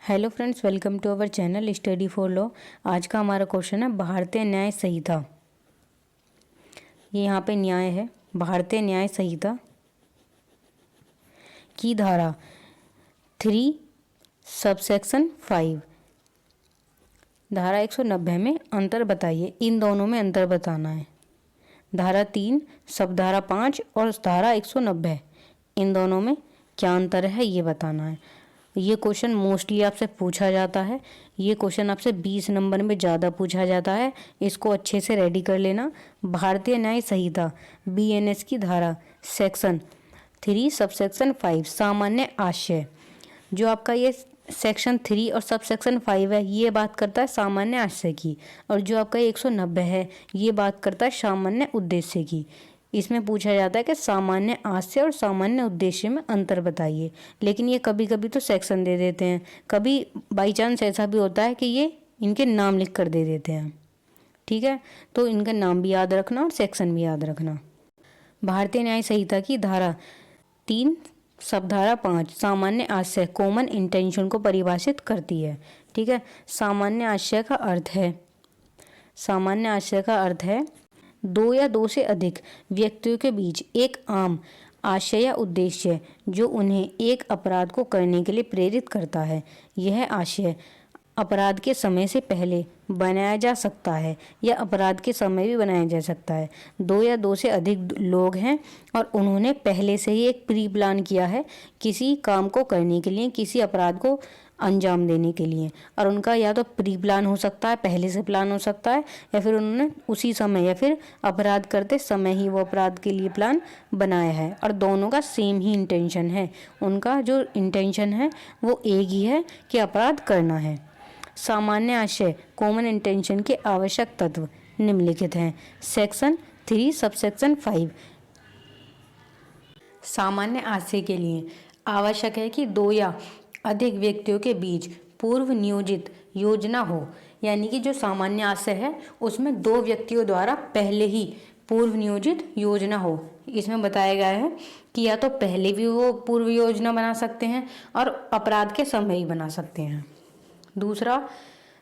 Hello friends, welcome to our channel study for law. आज का हमारा क्वेश्चन है भारतीय न्याय संहिता। ये यहाँ पे न्याय है। भारतीय न्याय संहिता की धारा 3 सबसेक्शन 5 धारा 190 में अंतर बताइए। इन दोनों में अंतर बताना है। धारा 3 सब धारा 5 और धारा 190 इन दोनों में क्या अंतर है ये बताना है। ये क्वेश्चन मोस्टली आपसे पूछा जाता है। ये क्वेश्चन आपसे 20 नंबर में ज़्यादा पूछा जाता है। इसको अच्छे से रेडी कर लेना। भारतीय न्याय संहिता BNS की धारा सेक्शन 3 सबसेक्शन 5 सामान्य आशय, जो आपका ये सेक्शन 3 और सबसेक्शन 5 है, ये बात करता है सामान्य आशय की, और जो आपका 190 है ये बात करता है सामान्य उद्देश्य की। इसमें पूछा जाता है कि सामान्य आशय और सामान्य उद्देश्य में अंतर बताइए। लेकिन ये कभी कभी तो सेक्शन दे देते हैं, कभी बाई चांस ऐसा भी होता है कि ये इनके नाम लिख कर दे देते हैं। ठीक है, तो इनका नाम भी याद रखना और सेक्शन भी याद रखना। भारतीय न्याय संहिता की धारा 3 सबधारा 5 सामान्य आशय कॉमन इंटेंशन को परिभाषित करती है। ठीक है, सामान्य आशय का अर्थ है, सामान्य आशय का अर्थ है दो या दो से अधिक व्यक्तियों के बीच एक आम आशय या उद्देश्य जो उन्हें एक अपराध को करने के लिए प्रेरित करता है। यह आशय अपराध के समय से पहले बनाया जा सकता है या अपराध के समय भी बनाया जा सकता है। दो या दो से अधिक लोग हैं और उन्होंने पहले से ही एक प्री प्लान किया है किसी काम को करने के लिए, किसी अपराध को अंजाम देने के लिए, और उनका या तो प्री प्लान हो सकता है, पहले से प्लान हो सकता है, या फिर उन्होंने उसी समय या फिर अपराध करते समय ही वो अपराध के लिए प्लान बनाया है, और दोनों का सेम ही इंटेंशन है। उनका जो इंटेंशन है वो एक ही है कि अपराध करना है। सामान्य आशय कॉमन इंटेंशन के आवश्यक तत्व निम्नलिखित हैं। सेक्शन 3 सबसेक्शन 5 सामान्य आशय के लिए आवश्यक है कि दो या अधिक व्यक्तियों के बीच पूर्व नियोजित योजना हो। यानी कि जो सामान्य आशय है उसमें दो व्यक्तियों द्वारा पहले ही पूर्व नियोजित योजना हो। इसमें बताया गया है कि या तो पहले भी वो पूर्व योजना बना सकते हैं और अपराध के समय ही बना सकते हैं। दूसरा,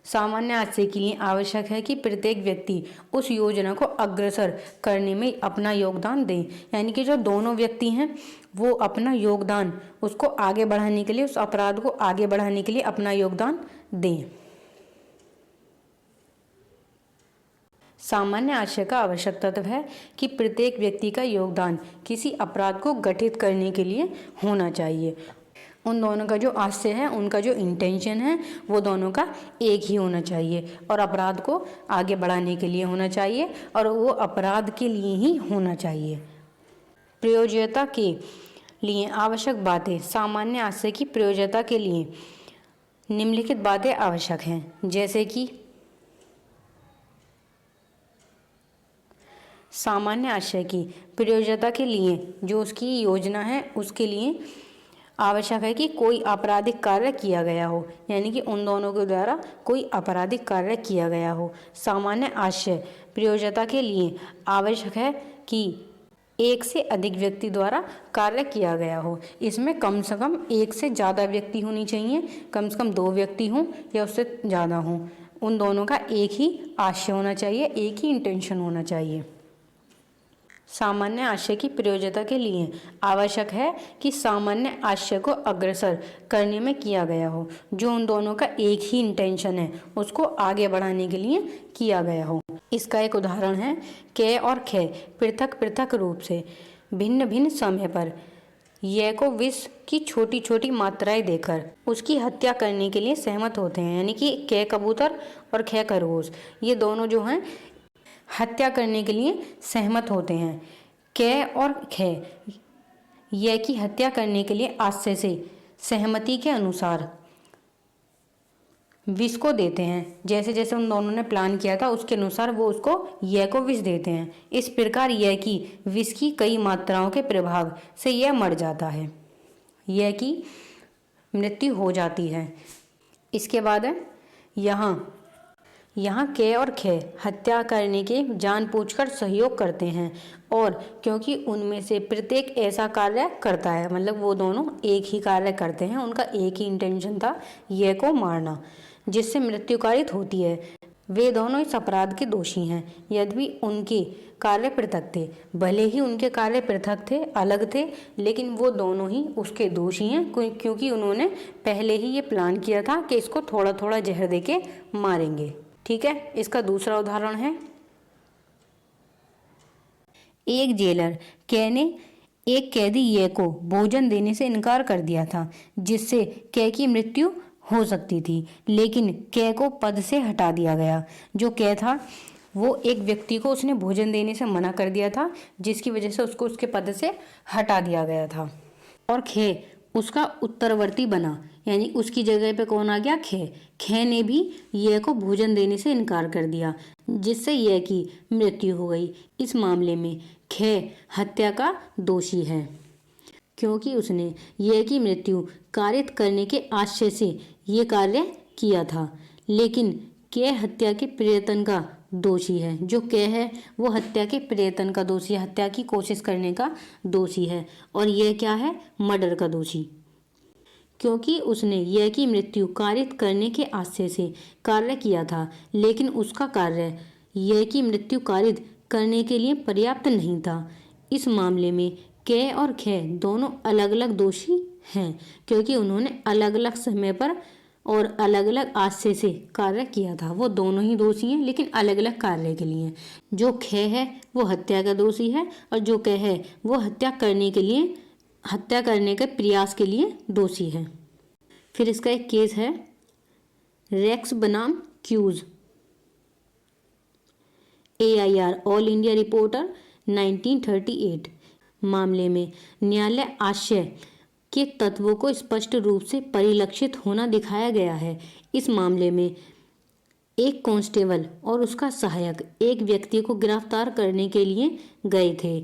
सामान्य आशय के लिए आवश्यक है कि प्रत्येक व्यक्ति उस योजना को अग्रसर करने में अपना योगदान दे। यानी कि जो दोनों व्यक्ति हैं वो अपना योगदान उसको आगे बढ़ाने के लिए, उस अपराध को आगे बढ़ाने के लिए अपना योगदान दें। सामान्य आशय का आवश्यक तत्व है कि प्रत्येक व्यक्ति का योगदान किसी अपराध को गठित करने के लिए होना चाहिए। उन दोनों का जो आशय है, उनका जो इंटेंशन है वो दोनों का एक ही होना चाहिए और अपराध को आगे बढ़ाने के लिए होना चाहिए और वो अपराध के लिए ही होना चाहिए। प्रयोज्यता के लिए आवश्यक बातें। सामान्य आशय की प्रयोज्यता के लिए निम्नलिखित बातें आवश्यक हैं, जैसे कि सामान्य आशय की प्रयोज्यता के लिए जो उसकी योजना है उसके लिए आवश्यक है कि कोई आपराधिक कार्य किया गया हो, यानी कि उन दोनों के द्वारा कोई आपराधिक कार्य किया गया हो। सामान्य आशय प्रयोज्यता के लिए आवश्यक है कि एक से अधिक व्यक्ति द्वारा कार्य किया गया हो। इसमें कम से कम एक से ज़्यादा व्यक्ति होनी चाहिए, कम से कम 2 व्यक्ति हों या उससे ज़्यादा हों। उन दोनों का एक ही आशय होना चाहिए, एक ही इंटेंशन होना चाहिए। सामान्य आशय की प्रयोज्यता के लिए आवश्यक है कि सामान्य आशय को अग्रसर करने में किया गया हो, जो उन दोनों का एक ही इंटेंशन है उसको आगे बढ़ाने के लिए किया गया हो। इसका एक उदाहरण है कै और खे पृथक पृथक रूप से भिन्न भिन्न समय पर य को विष की छोटी छोटी मात्राएं देकर उसकी हत्या करने के लिए सहमत होते हैं। यानी कि कै कबूतर और खे खरगोश, ये दोनों जो हैं हत्या करने के लिए सहमत होते हैं। कै और खे यह की हत्या करने के लिए आशय से सहमति के अनुसार विष को देते हैं। जैसे जैसे उन दोनों ने प्लान किया था उसके अनुसार वो उसको यह को विष देते हैं। इस प्रकार यह की विष की कई मात्राओं के प्रभाव से यह मर जाता है, यह की मृत्यु हो जाती है। इसके बाद है यहाँ यहाँ क और ख हत्या करने के जानबूझकर सहयोग करते हैं और क्योंकि उनमें से प्रत्येक ऐसा कार्य करता है, मतलब वो दोनों एक ही कार्य करते हैं, उनका एक ही इंटेंशन था ये को मारना, जिससे मृत्यु कारित होती है। वे दोनों इस अपराध के दोषी हैं यद्यपि उनके कार्य पृथक थे। भले ही उनके कार्य पृथक थे, अलग थे, लेकिन वो दोनों ही उसके दोषी हैं क्योंकि उन्होंने पहले ही ये प्लान किया था कि इसको थोड़ा थोड़ा जहर देके मारेंगे। ठीक है, इसका दूसरा उदाहरण है, एक जेलर कै ने एक कैदी ये को भोजन देने से इनकार कर दिया था जिससे कै की मृत्यु हो सकती थी, लेकिन कै को पद से हटा दिया गया। जो कै था वो एक व्यक्ति को उसने भोजन देने से मना कर दिया था जिसकी वजह से उसको उसके पद से हटा दिया गया था और खे उसका उत्तरवर्ती बना, यानी उसकी जगह पे कौन आ गया, खे। खे ने भी ये को भोजन देने से इनकार कर दिया जिससे ये की मृत्यु हो गई। इस मामले में खे हत्या का दोषी है क्योंकि उसने ये की मृत्यु कारित करने के आशय से ये कार्य किया था, लेकिन के हत्या के प्रयत्न का दोषी है। जो के है वो हत्या के प्रयत्न का दोषी है, हत्या की कोशिश करने का दोषी है, और यह क्या है, मर्डर का दोषी, क्योंकि उसने यह की मृत्यु कारित करने के आशय से कार्य किया था, लेकिन उसका कार्य यह की मृत्यु कारित करने के लिए पर्याप्त नहीं था। इस मामले में के और खे दोनों अलग अलग दोषी हैं क्योंकि उन्होंने अलग अलग समय पर और अलग अलग आशय से कार्य किया था। वो दोनों ही दोषी हैं लेकिन अलग अलग कार्य के लिए। जो खे है वो हत्या का दोषी है और जो के है वो हत्या करने के प्रयास के लिए दोषी है। फिर इसका एक केस है, रेक्स बनाम क्यूज, AIR ऑल इंडिया रिपोर्टर 1938। मामले में न्यायालय आशय के तत्वों को स्पष्ट रूप से परिलक्षित होना दिखाया गया है। इस मामले में एक कांस्टेबल और उसका सहायक एक व्यक्ति को गिरफ्तार करने के लिए गए थे।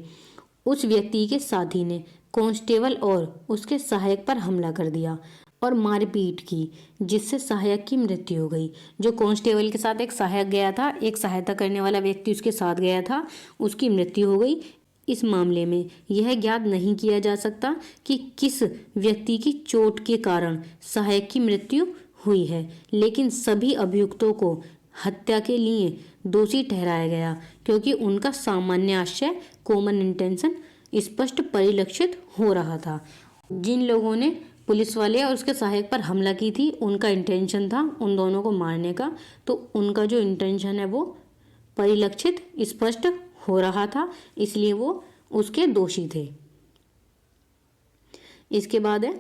उस व्यक्ति के साथी ने कांस्टेबल और उसके सहायक पर हमला कर दिया और मारपीट की जिससे सहायक की मृत्यु हो गई। जो कांस्टेबल के साथ एक सहायक गया था, एक सहायता करने वाला व्यक्ति उसके साथ गया था, उसकी मृत्यु हो गई। इस मामले में यह ज्ञात नहीं किया जा सकता कि किस व्यक्ति की चोट के कारण सहायक की मृत्यु हुई है, लेकिन सभी अभियुक्तों को हत्या के लिए दोषी ठहराया गया क्योंकि उनका सामान्य आशय कॉमन इंटेंशन स्पष्ट परिलक्षित हो रहा था। जिन लोगों ने पुलिस वाले और उसके सहायक पर हमला की थी उनका इंटेंशन था उन दोनों को मारने का, तो उनका जो इंटेंशन है वो परिलक्षित स्पष्ट हो रहा था, इसलिए वो उसके दोषी थे। इसके बाद है,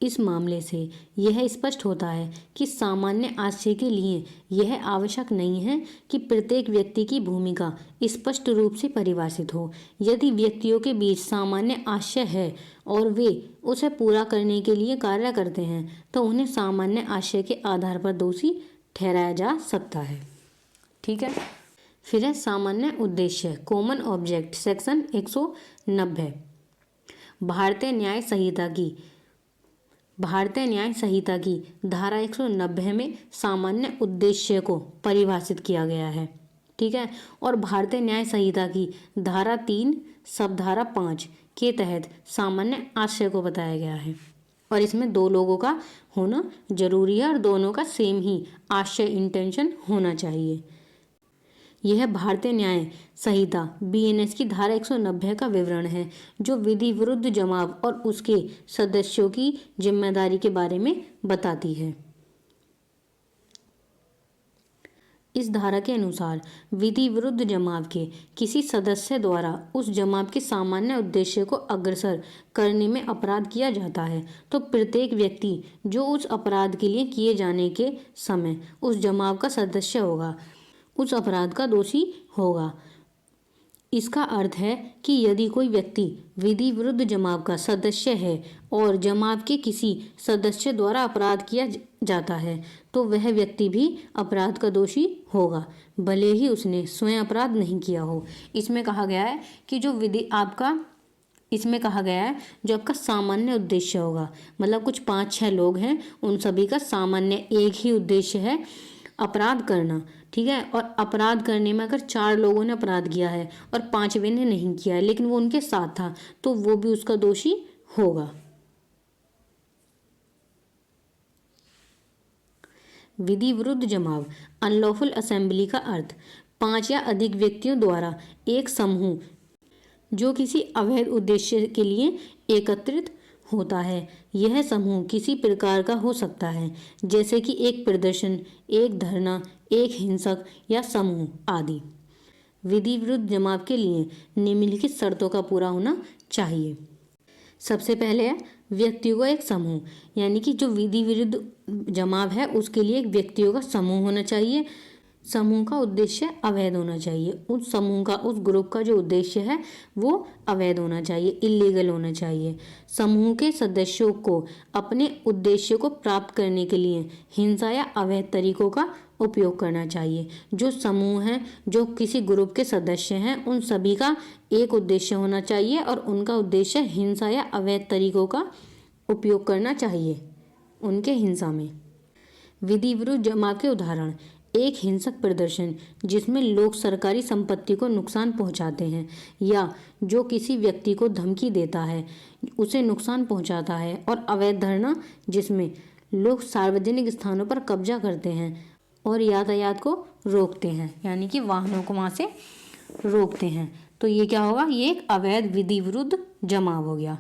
इस मामले से यह स्पष्ट होता है कि सामान्य आशय के लिए यह आवश्यक नहीं है कि प्रत्येक व्यक्ति की भूमिका स्पष्ट रूप से परिभाषित हो। यदि व्यक्तियों के बीच सामान्य आशय है और वे उसे पूरा करने के लिए कार्य करते हैं तो उन्हें सामान्य आशय के आधार पर दोषी ठहराया जा सकता है। ठीक है, फिर है सामान्य उद्देश्य, कॉमन ऑब्जेक्ट, सेक्शन 190। भारतीय न्याय संहिता की धारा 190 में सामान्य उद्देश्य को परिभाषित किया गया है। ठीक है, और भारतीय न्याय संहिता की धारा 3 सबधारा 5 के तहत सामान्य आशय को बताया गया है और इसमें दो लोगों का होना जरूरी है और दोनों का सेम ही आशय इंटेंशन होना चाहिए। यह भारतीय न्याय संहिता BNS की धारा 190 का विवरण है जो विधि विरुद्ध जमाव और उसके सदस्यों की जिम्मेदारी के बारे में बताती है। इस धारा के अनुसार विधि विरुद्ध जमाव के किसी सदस्य द्वारा उस जमाव के सामान्य उद्देश्य को अग्रसर करने में अपराध किया जाता है तो प्रत्येक व्यक्ति जो उस अपराध के लिए किए जाने के समय उस जमाव का सदस्य होगा उस अपराध का दोषी होगा। इसका अर्थ है कि यदि कोई व्यक्ति विधि विरुद्ध जमाव का सदस्य है और जमाव के किसी सदस्य द्वारा अपराध किया जाता है तो वह व्यक्ति भी अपराध का दोषी होगा भले ही उसने स्वयं अपराध नहीं किया हो। इसमें कहा गया है कि जो आपका सामान्य उद्देश्य होगा, मतलब कुछ 5-6 लोग हैं उन सभी का सामान्य एक ही उद्देश्य है अपराध करना, ठीक है। और अपराध करने में अगर 4 लोगों ने अपराध किया है और 5वें ने नहीं किया है लेकिन वो उनके साथ था, तो वो भी उसका दोषी होगा। विधि विरुद्ध जमाव, अनलॉफुल असेंबली का अर्थ 5 या अधिक व्यक्तियों द्वारा एक समूह जो किसी अवैध उद्देश्य के लिए एकत्रित होता है। यह समूह किसी प्रकार का हो सकता है, जैसे कि एक प्रदर्शन, एक धरना, एक हिंसक या समूह आदि। विधि विरुद्ध जमाव के लिए निम्नलिखित शर्तों का पूरा होना चाहिए। सबसे पहले है व्यक्तियों का एक समूह, यानी कि जो विधि विरुद्ध जमाव है उसके लिए एक व्यक्तियों का समूह होना चाहिए। समूह का उद्देश्य अवैध होना चाहिए। उस समूह का, उस ग्रुप का जो उद्देश्य है वो अवैध होना चाहिए, इलीगल होना चाहिए। समूह के सदस्यों को अपने उद्देश्य को प्राप्त करने के लिए हिंसा या अवैध तरीकों का उपयोग करना चाहिए। जो समूह हैं, जो किसी ग्रुप के सदस्य हैं, उन सभी का एक उद्देश्य होना चाहिए और उनका उद्देश्य हिंसा या अवैध तरीकों का उपयोग करना चाहिए उनके हिंसा में। विधि विरुद्ध जमाव के उदाहरण, एक हिंसक प्रदर्शन जिसमें लोग सरकारी संपत्ति को नुकसान पहुंचाते हैं या जो किसी व्यक्ति को धमकी देता है, उसे नुकसान पहुंचाता है, और अवैध धरना जिसमें लोग सार्वजनिक स्थानों पर कब्जा करते हैं और यातायात को रोकते हैं, यानी कि वाहनों को वहां से रोकते हैं। तो ये क्या होगा, ये एक अवैध विधि विरुद्ध जमाव हो गया।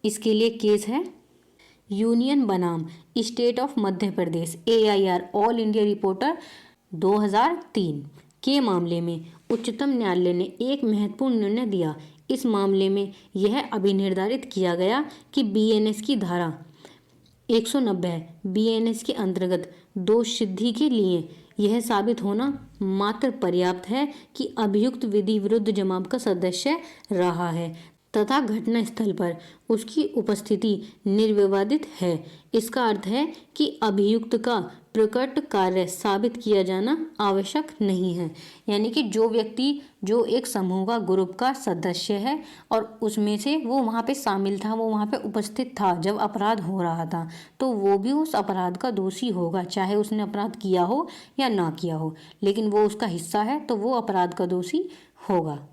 इसके लिए केस है यूनियन बनाम state of Madhya Pradesh, AIR all India reporter 2003 के मामले में उच्चतम न्यायालय ने एक महत्वपूर्ण निर्णय दिया। इस मामले में यह अभिनिर्धारित किया गया कि BNS की धारा 190 BNS के अंतर्गत दोष सिद्धि के लिए यह साबित होना मात्र पर्याप्त है कि अभियुक्त विधि विरुद्ध जमाव का सदस्य रहा है तथा घटना स्थल पर उसकी उपस्थिति निर्विवादित है। इसका अर्थ है कि अभियुक्त का प्रकट कार्य साबित किया जाना आवश्यक नहीं है, यानी कि जो व्यक्ति, जो एक समूह का, ग्रुप का सदस्य है और उसमें से वो वहाँ पे शामिल था, वो वहाँ पे उपस्थित था जब अपराध हो रहा था, तो वो भी उस अपराध का दोषी होगा, चाहे उसने अपराध किया हो या ना किया हो, लेकिन वो उसका हिस्सा है तो वो अपराध का दोषी होगा।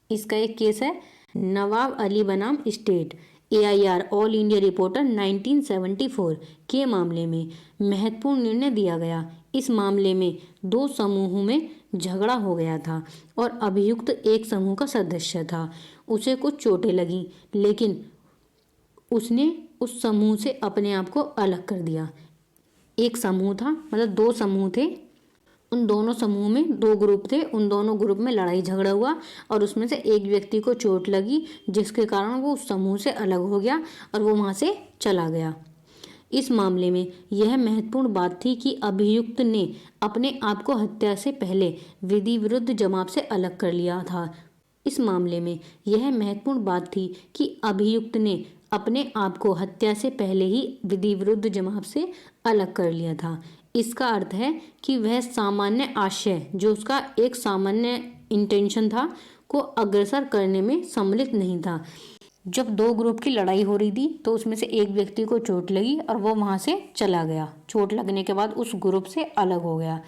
इसका एक केस है नवाब अली बनाम state, AIR all India reporter 1974 के मामले में महत्वपूर्ण निर्णय दिया गया। इस मामले में 2 समूहों में झगड़ा हो गया था और अभियुक्त एक समूह का सदस्य था। उसे कुछ चोटें लगी लेकिन उसने उस समूह से अपने आप को अलग कर दिया। एक समूह था, मतलब 2 समूह थे, उन दोनों समूह में 2 ग्रुप थे, उन दोनों ग्रुप में लड़ाई झगड़ा हुआ और उसमें से एक व्यक्ति को चोट लगी जिसके कारण वो उस समूह से अलग हो गया और वो वहाँ से चला गया। इस मामले में यह महत्वपूर्ण बात थी कि अभियुक्त ने अपने आप को हत्या से पहले विधि विरुद्ध जमाव से अलग कर लिया था। इस मामले में यह महत्वपूर्ण बात थी कि अभियुक्त ने अपने आप को हत्या से पहले ही विधि विरुद्ध जमाव से अलग कर लिया था। इसका अर्थ है कि वह सामान्य आशय, जो उसका एक सामान्य इंटेंशन था, को अग्रसर करने में सम्मिलित नहीं था। जब 2 ग्रुप की लड़ाई हो रही थी तो उसमें से एक व्यक्ति को चोट लगी और वो वहाँ से चला गया। चोट लगने के बाद उस ग्रुप से अलग हो गया,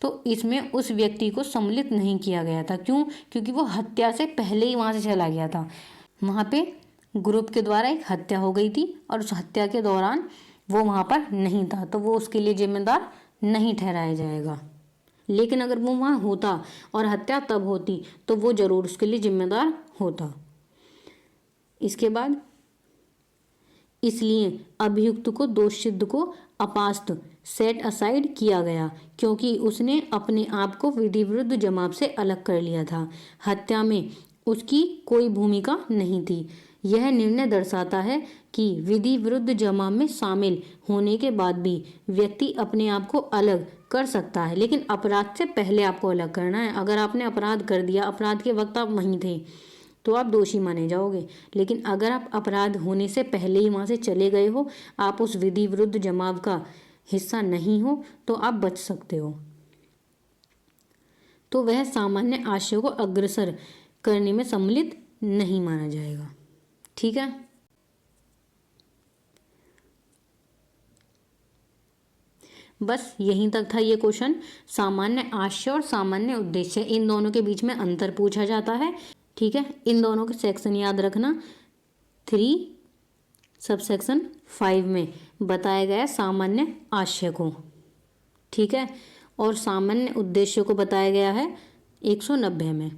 तो इसमें उस व्यक्ति को सम्मिलित नहीं किया गया था। क्यों? क्योंकि वो हत्या से पहले ही वहाँ से चला गया था। वहाँ पे ग्रुप के द्वारा एक हत्या हो गई थी और उस हत्या के दौरान वो वहाँ पर नहीं था, तो वो उसके लिए जिम्मेदार नहीं ठहराया जाएगा। लेकिन अगर वो वहाँ होता और हत्या तब होती तो वो जरूर उसके लिए जिम्मेदार होता। इसके बाद इसलिए अभियुक्त को दोष सिद्ध को अपास्त, सेट असाइड किया गया क्योंकि उसने अपने आप को विधि विरुद्ध जमाव से अलग कर लिया था। हत्या में उसकी कोई भूमिका नहीं थी। यह निर्णय दर्शाता है कि विधि विरुद्ध जमाव में शामिल होने के बाद भी व्यक्ति अपने आप को अलग कर सकता है, लेकिन अपराध से पहले आपको अलग करना है। अगर आपने अपराध कर दिया, अपराध के वक्त आप वहीं थे, तो आप दोषी माने जाओगे। लेकिन अगर आप अपराध होने से पहले ही वहाँ से चले गए हो, आप उस विधि विरुद्ध जमाव का हिस्सा नहीं हो, तो आप बच सकते हो। तो वह सामान्य आशय को अग्रसर करने में सम्मिलित नहीं माना जाएगा। ठीक है। बस यहीं तक था ये क्वेश्चन। सामान्य आशय और सामान्य उद्देश्य, इन दोनों के बीच में अंतर पूछा जाता है। ठीक है, इन दोनों के सेक्शन याद रखना। 3 सबसेक्शन 5 में बताया गया सामान्य आशय को, ठीक है, और सामान्य उद्देश्य को बताया गया है 190 में।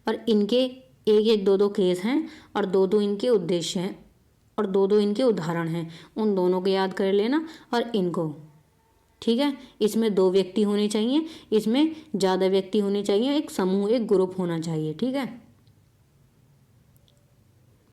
और इनके एक एक दो दो केस हैं और दो दो इनके उद्देश्य हैं और दो दो इनके उदाहरण हैं, उन दोनों को याद कर लेना और इनको। ठीक है, इसमें 2 व्यक्ति होने चाहिए, इसमें ज़्यादा व्यक्ति होने चाहिए, एक समूह एक ग्रुप होना चाहिए। ठीक है।